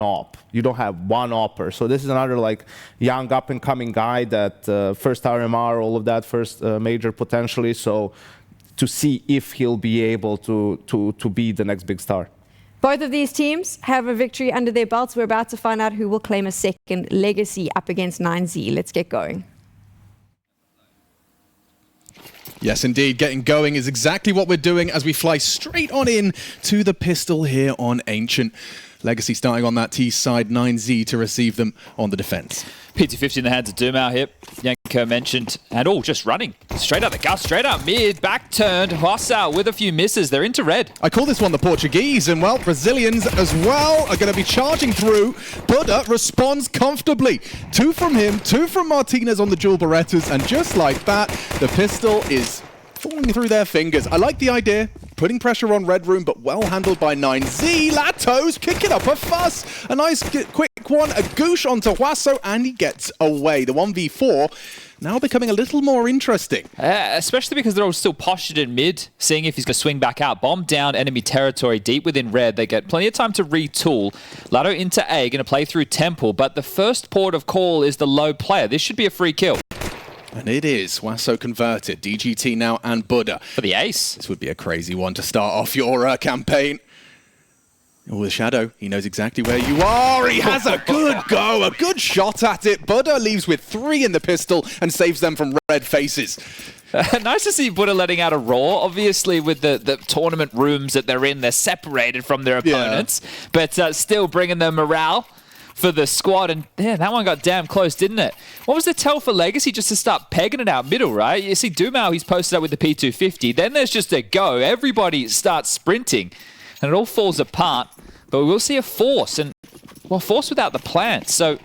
op. You don't have one opper. So this is another like young up-and-coming guy that first RMR, all of that, first major potentially. So to see if he'll be able to be the next big star. Both of these teams have a victory under their belts. We're about to find out who will claim a second legacy up against 9Z. Let's get going. Yes, indeed. Getting going is exactly what we're doing as we fly straight on in to the pistol here on Ancient. Legacy starting on that T side, 9Z to receive them on the defense. P250 in the hands of Dumau here. Yanko mentioned, and all just running. Straight out the gus, straight out mid, back turned. Hwasao with a few misses. They're into red. I call this one the Portuguese, and well, Brazilians as well are going to be charging through. Buddha responds comfortably. 2 from him, 2 from Martinez on the dual Berettas, and just like that, the pistol is falling through their fingers. I like the idea, putting pressure on Red Room, but well handled by 9Z. Latto's kicking up a fuss. A nice quick one, a goosh onto Hwasao, and he gets away. The 1v4 now becoming a little more interesting. Especially because they're all still postured in mid, seeing if he's going to swing back out. Bomb down enemy territory deep within red. They get plenty of time to retool. Latto into A, going to play through Temple, but the first port of call is the low player. This should be a free kill. And it is. Hwasao converted. DGT now and Buddha. For the ace. This would be a crazy one to start off your campaign. Oh, the Shadow. He knows exactly where you are. He has a good go, a good shot at it. Buddha leaves with 3 in the pistol and saves them from red faces. Nice to see Buddha letting out a roar. Obviously, with the tournament rooms that they're in, they're separated from their opponents. Yeah. But still bringing the morale for the squad, and yeah, that one got damn close, didn't it? What was the tell for Legacy? Just to start pegging it out middle, right? You see Dumau, he's posted up with the P250. Then there's just a go. Everybody starts sprinting, and it all falls apart. But we will see a force, and well, force without the plant. So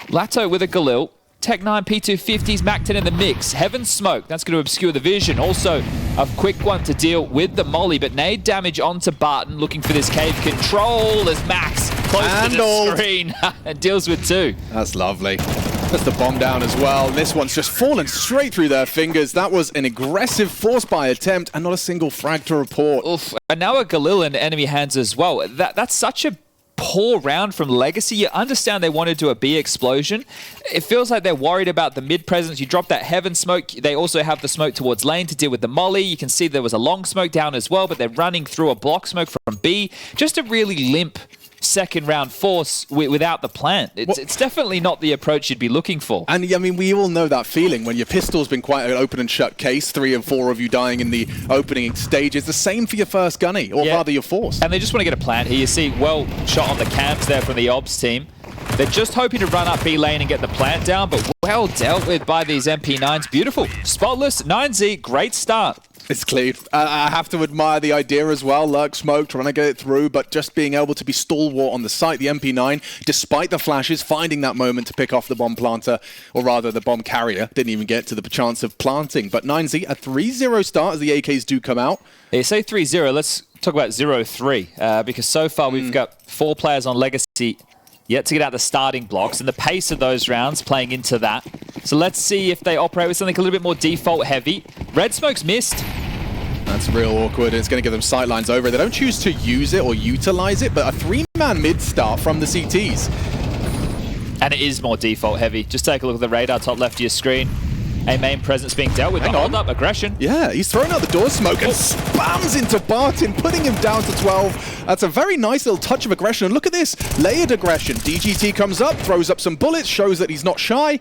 Latto with a Galil. Tech 9 P250s, Mac 10 in the mix. Heaven Smoke, that's going to obscure the vision. Also, a quick one to deal with the molly, but nade damage onto Barton, looking for this cave control as Max close to the screen and deals with 2. That's lovely. That's the bomb down as well. This one's just fallen straight through their fingers. That was an aggressive force buy attempt and not a single frag to report. Oof. And now a Galil in enemy hands as well. That's such a poor round from Legacy. You understand they wanted to do a B explosion. It feels like they're worried about the mid presence. You drop that Heaven Smoke. They also have the smoke towards lane to deal with the molly. You can see there was a long smoke down as well, but they're running through a block smoke from B. Just a really limp second round force without the plant. It's definitely not the approach you'd be looking for. And I mean, we all know that feeling when your pistol's been quite an open and shut case, 3 and 4 of you dying in the opening stages. The same for your first gunny, or rather your force. And they just want to get a plant here. You see, well shot on the camps there from the OBS team. They're just hoping to run up B lane and get the plant down, but well dealt with by these MP9s. Beautiful. Spotless. 9Z, great start. It's clean. I have to admire the idea as well. Lurk Smoke, trying to get it through, but just being able to be stalwart on the site. The MP9, despite the flashes, finding that moment to pick off the bomb planter, or rather the bomb carrier. Didn't even get to the chance of planting. But 9Z, a 3-0 start as the AKs do come out. You say 3-0, let's talk about 0-3, because so far we've got 4 players on Legacy yet to get out the starting blocks, and the pace of those rounds playing into that. So let's see if they operate with something a little bit more default heavy. Red Smoke's missed. That's real awkward. It's going to give them sightlines over. They don't choose to use it or utilize it, but a 3-man mid start from the CTs. And it is more default heavy. Just take a look at the radar top left of your screen. A main presence being dealt with. Hold up, aggression. Yeah, he's throwing out the door smoke and spams into Barton, putting him down to 12. That's a very nice little touch of aggression. And look at this, layered aggression. DGT comes up, throws up some bullets, shows that he's not shy.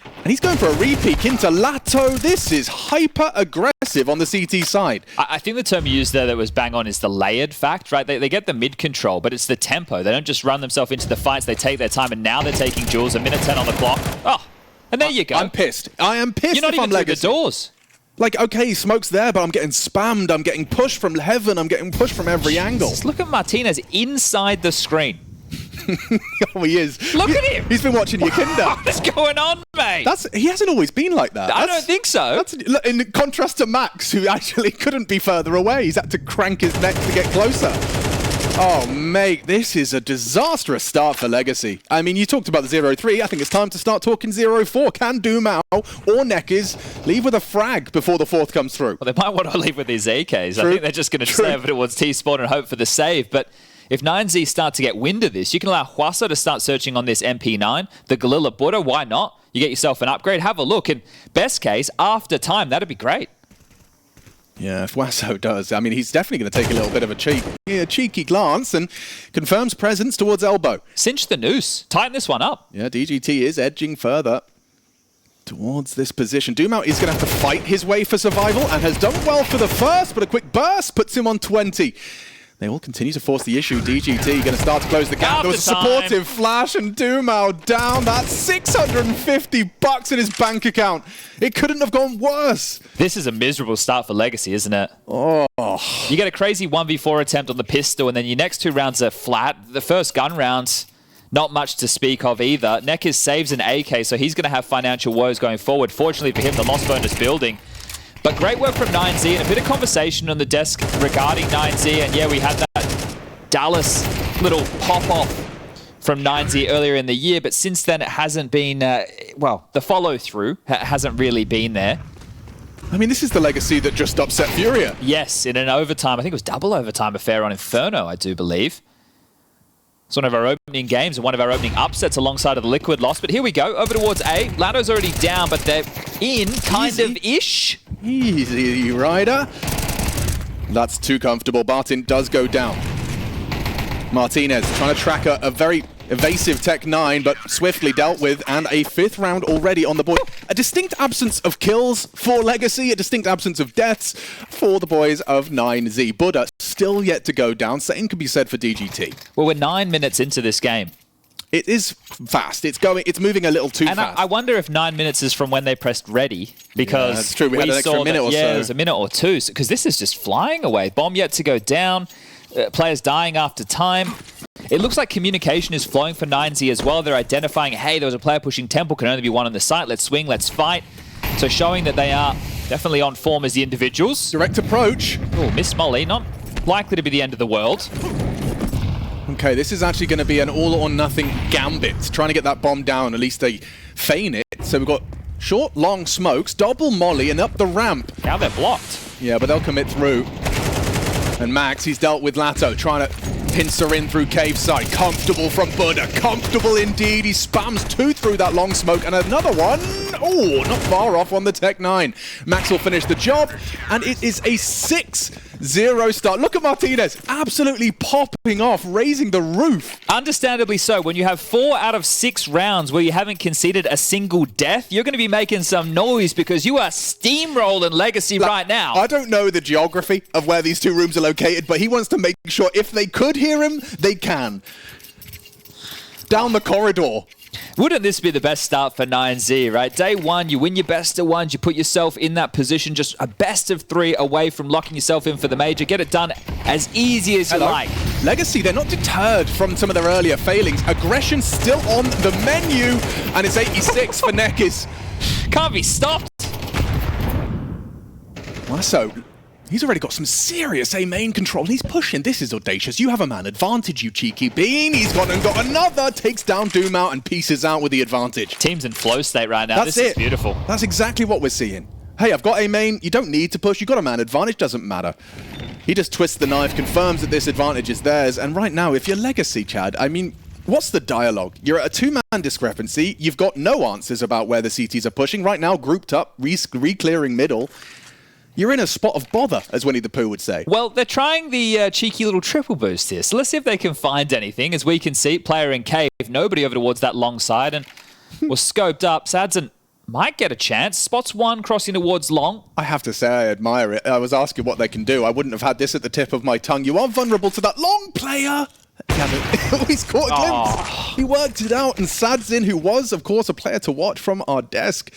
And he's going for a re-peek into Latto. This is hyper-aggressive on the CT side. I think the term you used there that was bang on is the layered fact, right? They get the mid-control, but it's the tempo. They don't just run themselves into the fights. They take their time, and now they're taking duels. A minute 10 on the clock. Oh, and there you go. I'm pissed. I am pissed. You're not even through the doors. Like, okay, smoke's there, but I'm getting spammed. I'm getting pushed from heaven. I'm getting pushed from every angle. Just look at Martinez inside the screen. Oh, he is. Look at him. He's been watching your kinder. What's going on, mate? He hasn't always been like that. I don't think so. That's in contrast to Max, who actually couldn't be further away. He's had to crank his neck to get closer. Oh, mate, this is a disastrous start for Legacy. I mean, you talked about the 0-3. I think it's time to start talking 0-4. Can Dumau or Neckers leave with a frag before the 4th comes through? Well, they might want to leave with these AKs. True. I think they're just going to stay over towards T-spawn and hope for the save. But if 9Z start to get wind of this, you can allow Hwasa to start searching on this MP9, the Galila Buddha, why not? You get yourself an upgrade, have a look, and best case, after time, that'd be great. Yeah, if Hwasa does, I mean, he's definitely going to take a little bit of a cheeky glance and confirms presence towards elbow. Cinch the noose. Tighten this one up. Yeah, DGT is edging further towards this position. Doomau is going to have to fight his way for survival and has done well for the first, but a quick burst puts him on 20. They will continue to force the issue. DGT going to start to close the gap. There was a supportive flash and Doomau down. That's $650 in his bank account. It couldn't have gone worse. This is a miserable start for Legacy, isn't it? Oh. You get a crazy 1v4 attempt on the pistol, and then your next 2 rounds are flat. The first gun round, not much to speak of either. Nekkers saves an AK, so he's going to have financial woes going forward. Fortunately for him, the loss bonus building. But great work from 9Z, and a bit of conversation on the desk regarding 9Z. And yeah, we had that Dallas little pop-off from 9Z earlier in the year, but since then it hasn't been, well, the follow-through hasn't really been there. I mean, this is the Legacy that just upset FURIA. Yes, in an overtime, I think it was double overtime affair on Inferno, I do believe. It's one of our opening games and one of our opening upsets alongside of the Liquid loss. But here we go, over towards A. Latto's already down, but they're in, kind of ish. Easy, Ryder. That's too comfortable. Barton does go down. Martinez trying to track a very evasive Tech 9, but swiftly dealt with, and a 5th round already on the board. A distinct absence of kills for Legacy, a distinct absence of deaths for the boys of 9Z. Buddha still yet to go down. Same can be said for DGT. Well, we're 9 minutes into this game. It is fast. It's moving a little too fast. And I wonder if 9 minutes is from when they pressed ready, because yeah, that's true. We had an extra minute or so. Yeah, there's a minute or two, because this is just flying away. Bomb yet to go down. Players dying after time. It looks like communication is flowing for 9Z as well. They're identifying, hey, there was a player pushing Temple, can only be one on the site. Let's swing, let's fight. So showing that they are definitely on form as the individuals. Direct approach. Oh, Miss Molly, not likely to be the end of the world. Okay, this is actually going to be an all-or-nothing gambit. Trying to get that bomb down, at least they feign it. So we've got short, long smokes, double molly, and up the ramp. Now they're blocked. Yeah, but they'll commit through. And Max, he's dealt with Latto, trying to pincer in through cave side. Comfortable from Buddha, comfortable indeed. He spams 2 through that long smoke, and another one. Oh, not far off on the Tech 9. Max will finish the job, and it is a 6-0 start. Look at Martinez, absolutely popping off, raising the roof. Understandably so. When you have 4 out of 6 rounds where you haven't conceded a single death, you're going to be making some noise because you are steamrolling Legacy right now. I don't know the geography of where these 2 rooms are located, but he wants to make sure if they could hear him, they can. Down the corridor. Wouldn't this be the best start for 9Z, right? Day 1, you win your best of 1s, you put yourself in that position, just a best of 3 away from locking yourself in for the major. Get it done as easy as you like. Legacy, they're not deterred from some of their earlier failings. Aggression still on the menu, and it's 86 for Nekkers. Can't be stopped. So, he's already got some serious A main control. He's pushing. This is audacious. You have a man advantage, you cheeky bean. He's gone and got another. Takes down Doomau and pieces out with the advantage. Team's in flow state right now. This is beautiful. That's exactly what we're seeing. Hey, I've got A main. You don't need to push. You've got a man advantage. Doesn't matter. He just twists the knife, confirms that this advantage is theirs. And right now, if you're Legacy, Chad, I mean, what's the dialogue? You're at a 2-man discrepancy. You've got no answers about where the CTs are pushing. Right now, grouped up, re-clearing middle. You're in a spot of bother, as Winnie the Pooh would say. Well, they're trying the cheeky little triple boost here. So let's see if they can find anything. As we can see, player in cave, nobody over towards that long side, and was scoped up. Sadson might get a chance. Spots 1 crossing towards long. I have to say, I admire it. I was asking what they can do. I wouldn't have had this at the tip of my tongue. You are vulnerable to that long player. He's caught a glimpse. He worked it out, and Sadzin, who was, of course, a player to watch from our desk,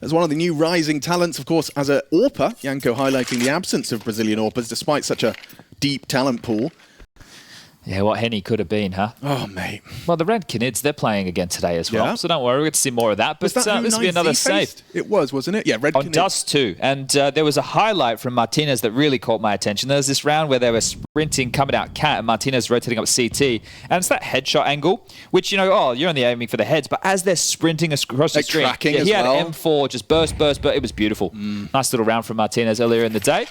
as one of the new rising talents, of course, as a AWPer. Yanko highlighting the absence of Brazilian AWPers despite such a deep talent pool. Yeah, what Henny could have been, huh? Oh, mate. Well, the Red Canids, they're playing again today as well, so don't worry, we'll get to see more of that. But this will be another save. It was, wasn't it? Yeah, Red on Canids. Dust too. And there was a highlight from Martinez that really caught my attention. There was this round where they were sprinting, coming out cat, and Martinez rotating up CT. And it's that headshot angle, which, you know, oh, you're only aiming for the heads, but as they're sprinting across the street, tracking as he had well. M4, just burst, but it was beautiful. Nice little round from Martinez earlier in the day.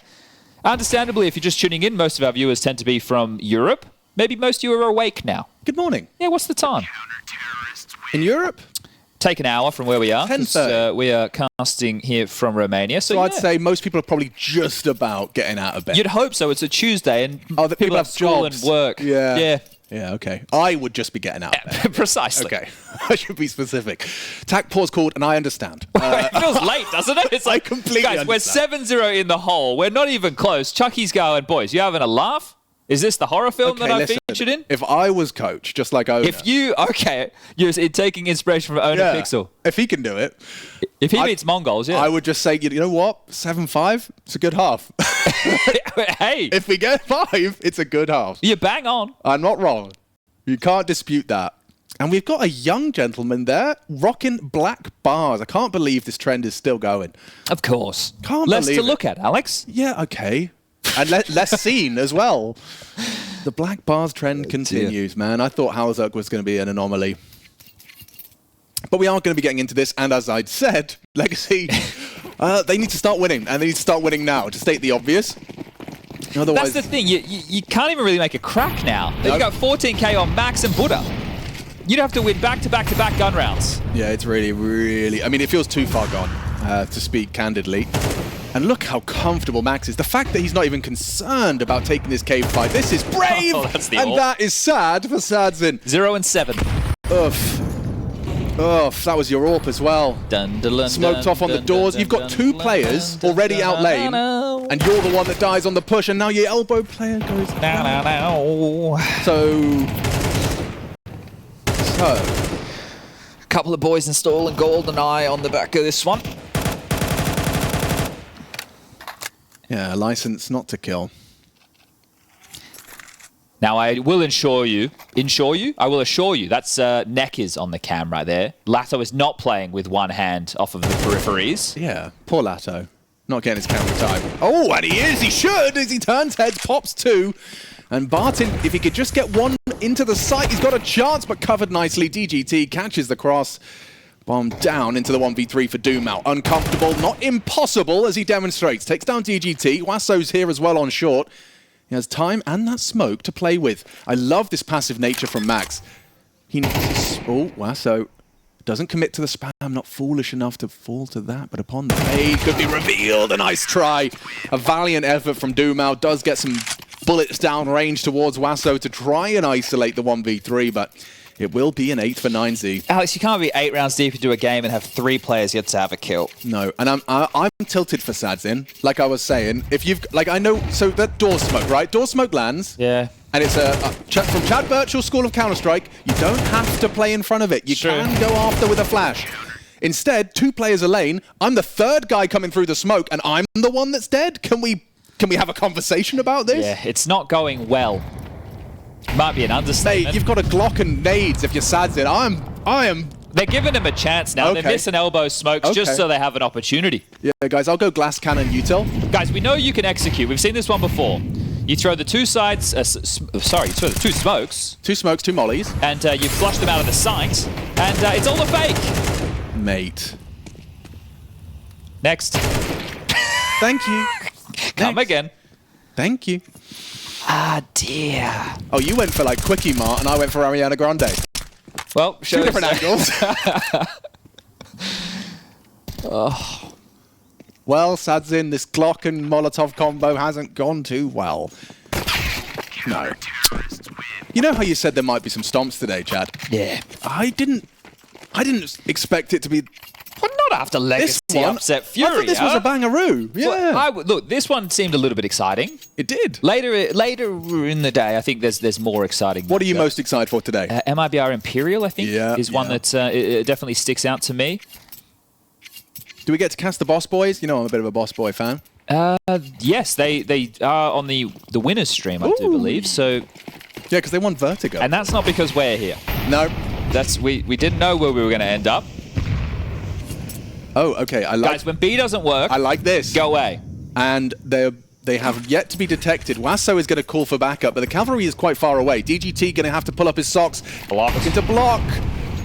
Understandably, if you're just tuning in, most of our viewers tend to be from Europe. maybe most of you are awake now. Good morning. Yeah, what's the time? In Europe? Take an hour from where we are. 10:30. We are casting here from Romania. So I'd say most people are probably just about getting out of bed. You'd hope so. It's a Tuesday and the people have school jobs. and work. Yeah. Yeah, okay. I would just be getting out of bed. Precisely. Okay. I should be specific. TAC pause called, and I understand. It feels late, doesn't it? It's like, completely guys, understand. we're 7-0 in the hole. We're not even close. Chucky's going, boys, you having a laugh? Is this the horror film that I featured in? If I was coach, just like Owner. You're taking inspiration from Owner Pixel. If he can do it. If he beats Mongols, yeah. I would just say, you know what? 7-5, it's a good half. Hey. If we get 5, it's a good half. You're bang on. I'm not wrong. You can't dispute that. And we've got a young gentleman there rocking black bars. I can't believe this trend is still going. Of course. Can't Less believe to look at, Alex. Yeah, okay. And less seen as well. The black bars trend continues, man. I thought Hauserk was going to be an anomaly. But we are going to be getting into this. And as I'd said, Legacy, they need to start winning. And they need to start winning now, to state the obvious. Otherwise, that's the thing. You can't even really make a crack now. You've got 14k on Max and Buddha. You'd have to win back-to-back-to-back gun rounds. Yeah, it's really, really... I mean, it feels too far gone, to speak candidly. And look how comfortable Max is. The fact that he's not even concerned about taking this cave fight. This is brave! And that is sad for Sadzin. 0-7. Oof. Oof, that was your AWP as well. Smoked off on the doors. You've got 2 players already out lane. And you're the one that dies on the push. And now your elbow player goes down. So... A couple of boys installing GoldenEye on the back of this one. Yeah, license not to kill. Now, I will assure you, I will assure you, that's neck is on the cam right there. Latto is not playing with one hand off of the peripheries. Yeah, poor Latto. Not getting his camera time. Oh, and he is! He should! As he turns heads, pops 2. And Barton, if he could just get 1 into the site, he's got a chance, but covered nicely. DGT catches the cross. Bomb down into the 1v3 for Doomau. Uncomfortable, not impossible, as he demonstrates. Takes down DGT. Wasso's here as well on short. He has time and that smoke to play with. I love this passive nature from Max. He needs to... Oh, Wasso doesn't commit to the spam. Not foolish enough to fall to that, but upon the fade could be revealed. A nice try. A valiant effort from Doomau. Does get some bullets down range towards Wasso to try and isolate the 1v3, but it will be an 8 for 9Z. Alex, you can't be 8 rounds deep into a game and have 3 players yet to have a kill. No, and I'm tilted for Sadzin. Like I was saying, if you've I know, so that door smoke, right? Door smoke lands. Yeah. And it's from Chad Birchall's School of Counter-Strike. You don't have to play in front of it. You can go after with a flash. Instead, 2 players a lane. I'm the 3rd guy coming through the smoke, and I'm the one that's dead. Can we have a conversation about this? Yeah, it's not going well. Might be an understatement. Mate, you've got a Glock and nades if you're Sadzin. I am... They're giving him a chance now. Okay. They're missing elbow smokes just so they have an opportunity. Yeah, guys, I'll go glass cannon util. Guys, we know you can execute. We've seen this one before. You throw the 2 sides... you throw the 2 smokes. 2 smokes, 2 mollies. And you flush them out of the sight. And it's all a fake. Mate. Next. Thank you. Come again. Thank you. Ah, dear. Oh, you went for like Quickie Mart and I went for Ariana Grande. Well, 2 different angles. Oh. Well, Sadzin, this Glock and Molotov combo hasn't gone too well. No. You know how you said there might be some stomps today, Chad? Yeah. I didn't expect it to be... Well, not after Legacy upset Furia. I thought this was a bangaroo. Yeah. Well, look, this one seemed a little bit exciting. It did. Later in the day, I think there's more exciting. What are you most excited for today? MIBR Imperial, I think, is one that it definitely sticks out to me. Do we get to cast the Boss Boys? You know I'm a bit of a Boss Boy fan. Yes, they are on the winners stream, I do believe. So yeah, because they won Vertigo. And that's not because we're here. No. That's we didn't know where we were going to end up. Oh, okay. Guys, when B doesn't work, I like this. Go away. And they have yet to be detected. Wasso is going to call for backup, but the cavalry is quite far away. DGT going to have to pull up his socks. Looking to block.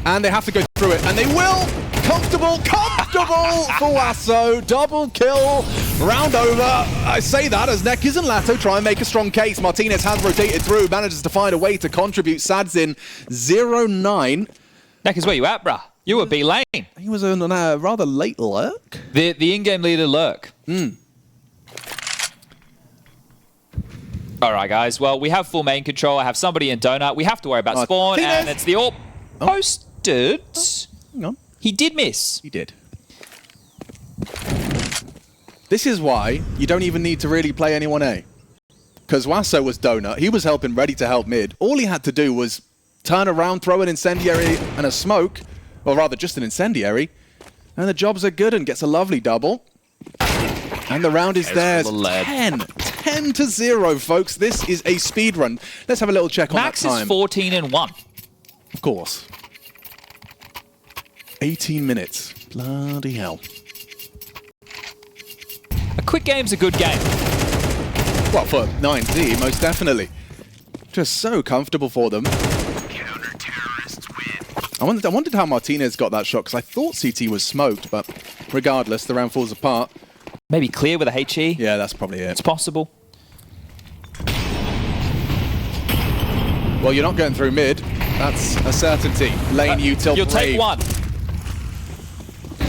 And they have to go through it. And they will. Comfortable for Wasso. Double kill Round over. I say that as Neckers and Latto try and make a strong case. Martinez has rotated through, manages to find a way to contribute. Sadzin 0-9. Neckers, where you at, bruh? You were B lane. He was on a rather late lurk. The in-game leader lurk. All right, guys. Well, we have full main control. I have somebody in donut. We have to worry about spawn, and it's the AWP posted. Hang on. He did miss. He did. This is why you don't even need to really play anyone A. Because Wasso was donut. He was helping ready to help mid. All he had to do was turn around, throw an incendiary and a smoke, or rather just an incendiary, and the jobs are good and gets a lovely double. And the round is theirs. 10-0, folks. This is a speed run. Let's have a little check on Max that time. is 14-1. Of course. 18 minutes. Bloody hell. A quick game's a good game. Well, for 9Z, most definitely. Just so comfortable for them. I wondered how Martinez got that shot, because I thought CT was smoked, but regardless, the round falls apart. Maybe clear with a HE. Yeah, that's probably it. It's possible. Well, you're not going through mid. That's a certainty. Lane util. You'll take one.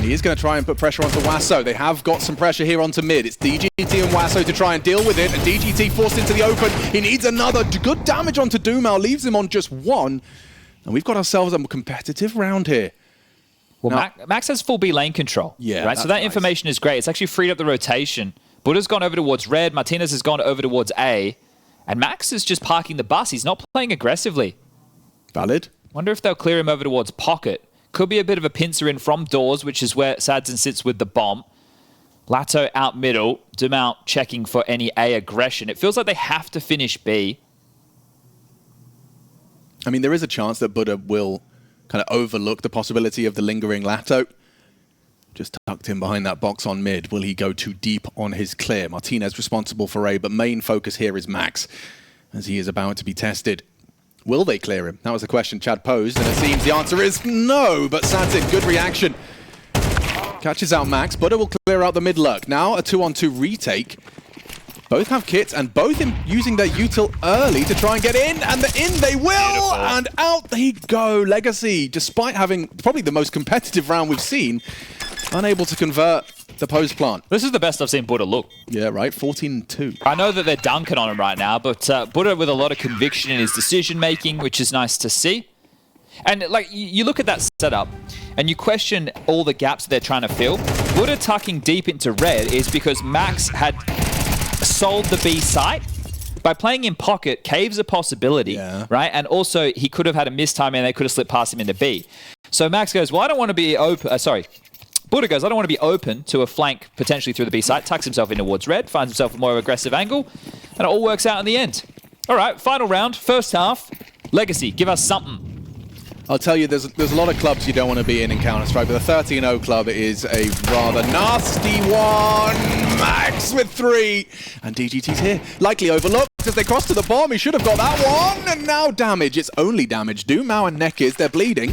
He is going to try and put pressure onto Wasso. They have got some pressure here onto mid. It's DGT and Wasso to try and deal with it. And DGT forced into the open. He needs another good damage onto Dumao. Leaves him on just one. And we've got ourselves a competitive round here. Well, now, Max has full B lane control. Yeah, right. So that information is great. It's actually freed up the rotation. Buddha's gone over towards red. Martinez has gone over towards A. And Max is just parking the bus. He's not playing aggressively. Valid. Wonder if they'll clear him over towards pocket. Could be a bit of a pincer in from doors, which is where Sadzin sits with the bomb. Latto out middle. Dumao checking for any A aggression. It feels like they have to finish B. I mean, there is a chance that Buddha will kind of overlook the possibility of the lingering Latto. Just tucked in behind that box on mid. Will he go too deep on his clear? Martinez responsible for A, but main focus here is Max, as he is about to be tested. Will they clear him? That was the question Chad posed, and it seems the answer is no, but Sadzin, good reaction. Catches out Max. Buddha will clear out the mid lurk. Now a 2-on-2 retake. Both have kits, and both using their util early to try and get in, and in they will, beautiful. And out they go. Legacy, despite having probably the most competitive round we've seen, unable to convert the post plant. This is the best I've seen Buddha look. Yeah, right, 14-2. I know that they're dunking on him right now, but Buddha with a lot of conviction in his decision-making, which is nice to see. And like you look at that setup, and you question all the gaps they're trying to fill. Buddha tucking deep into red is because Max had sold the B site. By playing in pocket, cave's a possibility, right? And also, he could have had a mistime and they could have slipped past him into B. So Max goes, well, I don't want to be open. Buddha goes, I don't want to be open to a flank potentially through the B site. Tucks himself in towards red, finds himself a more aggressive angle, and it all works out in the end. All right, final round, first half. Legacy, give us something. I'll tell you, there's a lot of clubs you don't want to be in Counter-Strike, but the 13-0 club is a rather nasty one. Max with 3. And DGT's here. Likely overlooked as they cross to the bomb. He should have got that one. And now damage. It's only damage. Dumao and Neckers, they're bleeding.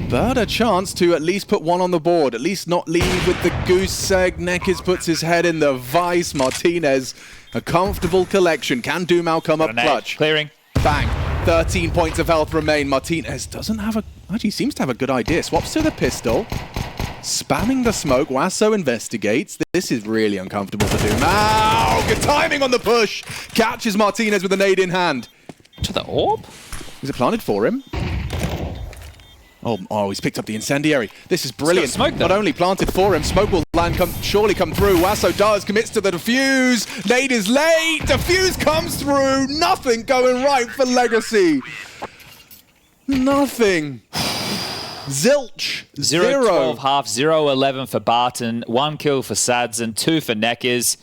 But a chance to at least put one on the board. At least not leave with the goose egg. Neckers puts his head in the vice. Martinez, a comfortable collection. Can Dumao come up clutch? Clearing. Bang. 13 points of health remain. Martinez doesn't have actually seems to have a good idea. Swaps to the pistol. Spamming the smoke. Wasso investigates. This is really uncomfortable for Dumao. Good timing on the push. Catches Martinez with a nade in hand. To the orb? Is it planted for him? Oh, he's picked up the incendiary. This is brilliant. Smoke, not only planted for him, smoke will surely come through. Wasso does, commits to the defuse. Nade is late. Defuse comes through. Nothing going right for Legacy. Nothing. Zilch. 0-12 half, 0-11 for Barton, 1 kill for Sads, and 2 for Neckers.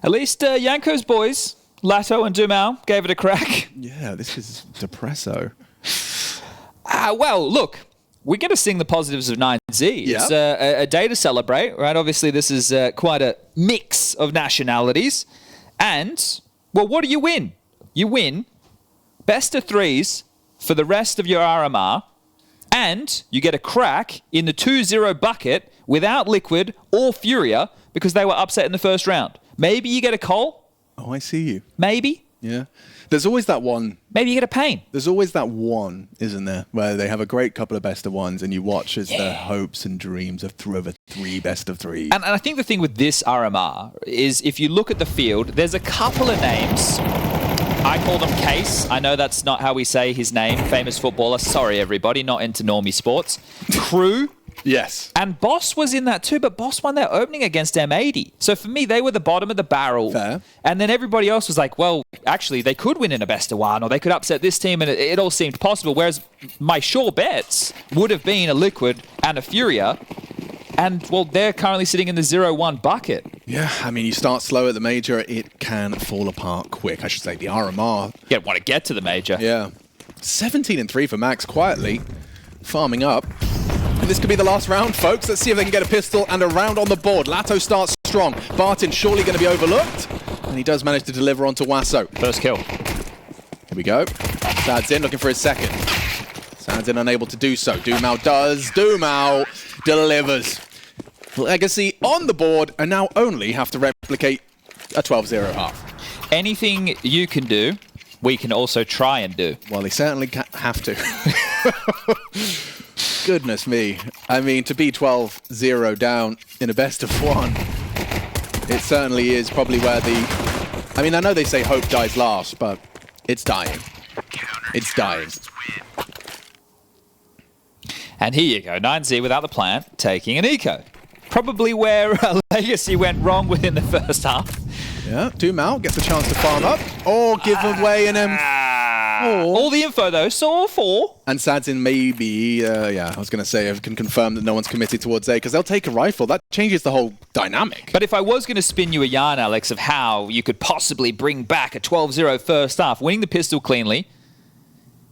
At least Yanko's boys, Latto and Dumao, gave it a crack. Yeah, this is depresso. Well, look, we're going to sing the positives of 9Z. It's a day to celebrate, right? Obviously, this is quite a mix of nationalities. And, well, what do you win? You win best of 3s for the rest of your RMR, and you get a crack in the 2-0 bucket without Liquid or Furia because they were upset in the first round. Maybe you get a Cole. Oh, I see you. Maybe. Yeah. There's always that one. Maybe you get a Pain. There's always that one, isn't there, where they have a great couple of best of ones and you watch as their hopes and dreams of over 3 best of 3s. And I think the thing with this RMR is if you look at the field, there's a couple of names. I call them Case. I know that's not how we say his name. Famous footballer. Sorry, everybody. Not into normie sports. KRÜ. Yes. And Boss was in that too, but Boss won their opening against M80. So for me, they were the bottom of the barrel. Fair. And then everybody else was like, well, actually, they could win in a best of 1, or they could upset this team, and it all seemed possible. Whereas my sure bets would have been a Liquid and a Furia. And, well, they're currently sitting in the 0-1 bucket. Yeah, I mean, you start slow at the major, it can fall apart quick. I should say the RMR. You don't want to get to the major. Yeah. 17-3 for Max, quietly farming up. And this could be the last round, folks. Let's see if they can get a pistol and a round on the board. Latto starts strong. Barton surely going to be overlooked. And he does manage to deliver onto Wasso. First kill. Here we go. Sadzin looking for his second. Sadzin unable to do so. Dumao does. Dumao delivers. Legacy on the board and now only have to replicate a 12-0 half. Anything you can do, we can also try and do. Well, they certainly have to. Goodness me. I mean, to be 12-0 down in a best of 1, it certainly is probably where the... I mean, I know they say hope dies last, but it's dying. It's dying. And here you go, 9Z without the plant, taking an eco. Probably where Legacy went wrong within the first half. Yeah, Dumao gets a chance to farm up, or give away an M4. All the info though, saw 4. And Sadzin maybe, yeah, I was going to say, I can confirm that no one's committed towards A, because they'll take a rifle. That changes the whole dynamic. But if I was going to spin you a yarn, Alex, of how you could possibly bring back a 12-0 first half, winning the pistol cleanly,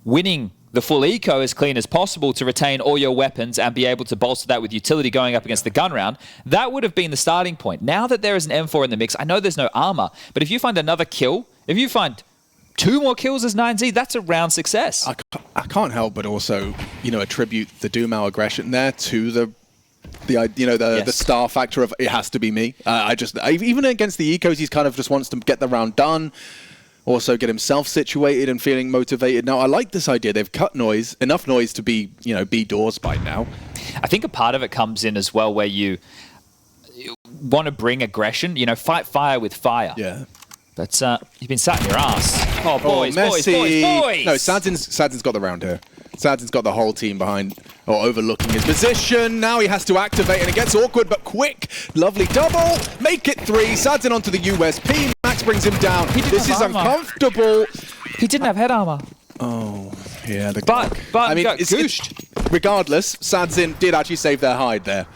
winning the full eco as clean as possible to retain all your weapons and be able to bolster that with utility going up against the gun round, that would have been the starting point. Now that there is an M4 in the mix, I know there's no armor, but if you find another kill, if you find 2 more kills as 9Z, that's a round success. I can't help but also, attribute the Dumao aggression there to the star factor of it has to be me. Even against the ecos, he kind of just wants to get the round done. Also get himself situated and feeling motivated. Now, I like this idea. They've cut noise, enough noise to be, B doors by now. I think a part of it comes in as well where you want to bring aggression, fight fire with fire. Yeah. But you've been sat in your ass. Oh, boys. No, Sadzin's got the round here. Sadzin's got the whole team behind, or overlooking his position. Now he has to activate, and it gets awkward, but quick. Lovely double. Make it 3. Sadzin onto the USP. Max brings him down. This is uncomfortable. He didn't have head armor. Oh, yeah. But I mean, got gooshed. Regardless, Sadzin did actually save their hide there.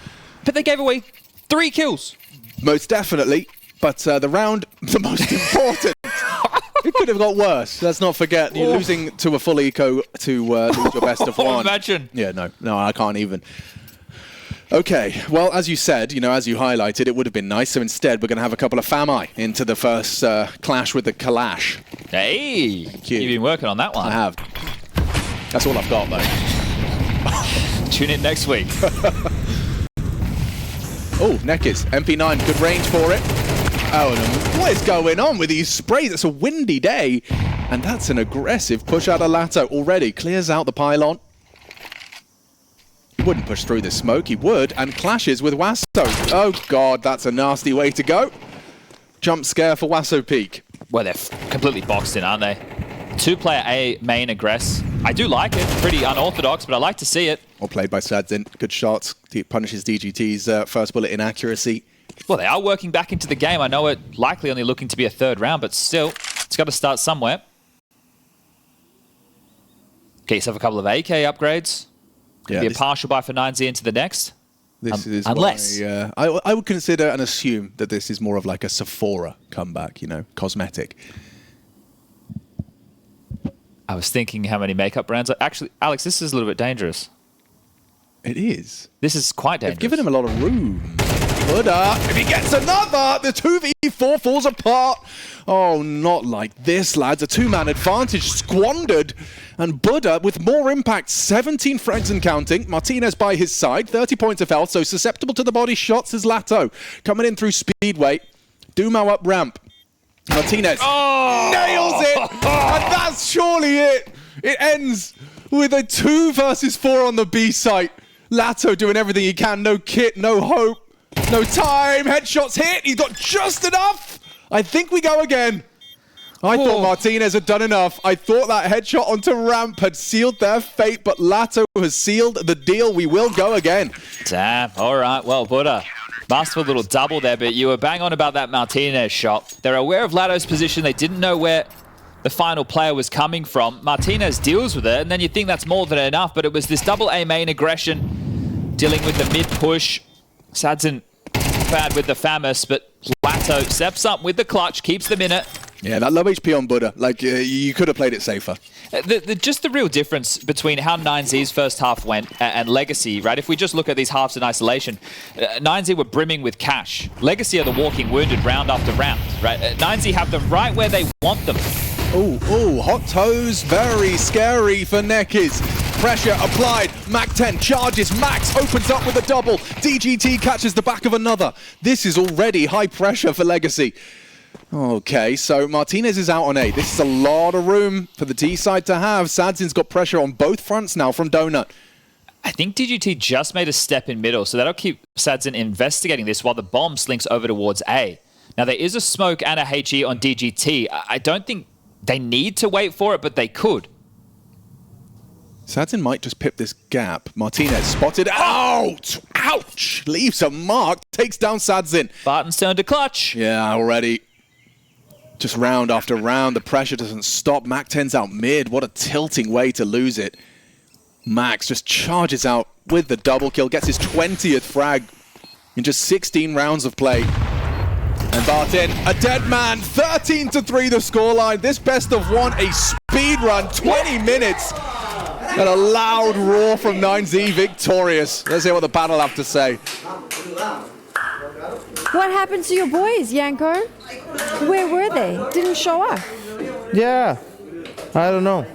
But they gave away 3 kills. Most definitely. But the round, the most important. It could have got worse. Let's not forget, you're losing to a full eco to lose your best of 1. Imagine. Yeah, no, I can't even. Okay, well, as you said, as you highlighted, it would have been nice. So instead, we're going to have a couple of Fami into the first clash with the Kalash. Hey, you've been working on that one. I have. That's all I've got, though. Tune in next week. Oh, Neckis, MP9, good range for it. Oh, no. What is going on with these sprays? It's a windy day. And that's an aggressive push out of Latto already. Clears out the pylon. He wouldn't push through the smoke. He would. And clashes with Wasso. Oh, God, that's a nasty way to go. Jump scare for Wasso Peak. Well, they're completely boxed in, aren't they? 2-player A main aggress. I do like it. Pretty unorthodox, but I like to see it. Well played by Sadzin. Good shots. Punishes DGT's first bullet inaccuracy. Well, they are working back into the game. I know it likely only looking to be a 3rd round, but still, it's got to start somewhere. Get yourself a couple of AK upgrades. Could be a partial buy for 9Z into the next. This is unless I would consider and assume that this is more of like a Sephora comeback, cosmetic. I was thinking how many makeup brands. Actually, Alex, this is a little bit dangerous. It is. This is quite dangerous. They've given him a lot of room. But if he gets another, the 2v4 falls apart. Oh, not like this, lads. A 2-man advantage squandered. And Buddha with more impact, 17 frags and counting. Martinez by his side, 30 points of health, so susceptible to the body shots is Latto. Coming in through Speedway. Dumo up ramp. Martinez nails it, and that's surely it. It ends with a 2 versus 4 on the B site. Latto doing everything he can, no kit, no hope, no time, headshots hit, he's got just enough. I think we go again. I thought Martinez had done enough. I thought that headshot onto ramp had sealed their fate, but Latto has sealed the deal. We will go again. Damn, all right, well, Buddha. Masterful little double there, but you were bang on about that Martinez shot. They're aware of Latto's position. They didn't know where the final player was coming from. Martinez deals with it, and then you think that's more than enough, but it was this double A main aggression, dealing with the mid push. Sadzin bad with the Famous, but Latto steps up with the clutch, keeps them in it. Yeah, that low HP on Buddha, like, you could have played it safer. Just the real difference between how 9Z's first half went and Legacy, right? If we just look at these halves in isolation, 9Z were brimming with cash. Legacy are the walking wounded round after round, right? 9Z have them right where they want them. Oh, hot toes, very scary for Nekiz. Pressure applied, Mac-10 charges, Max opens up with a double, DGT catches the back of another. This is already high pressure for Legacy. Okay, so Martinez is out on A. This is a lot of room for the D side to have. Sadzin's got pressure on both fronts now from Donut. I think DGT just made a step in middle, so that'll keep Sadzin investigating this while the bomb slinks over towards A. Now, there is a smoke and a HE on DGT. I don't think they need to wait for it, but they could. Sadzin might just pip this gap. Martinez spotted out! Ouch! Leaves a mark, takes down Sadzin. Barton's turn to clutch. Yeah, already. Just round after round, the pressure doesn't stop. Mac-10's out mid. What a tilting way to lose it. Max just charges out with the double kill, gets his 20th frag in just 16 rounds of play. And Barton, a dead man, 13-3 the scoreline. This best of one, a speed run, 20 minutes. And a loud roar from 9Z, victorious. Let's hear what the panel have to say. What happened to your boys, Yanko? Where were they? Didn't show up. Yeah, I don't know.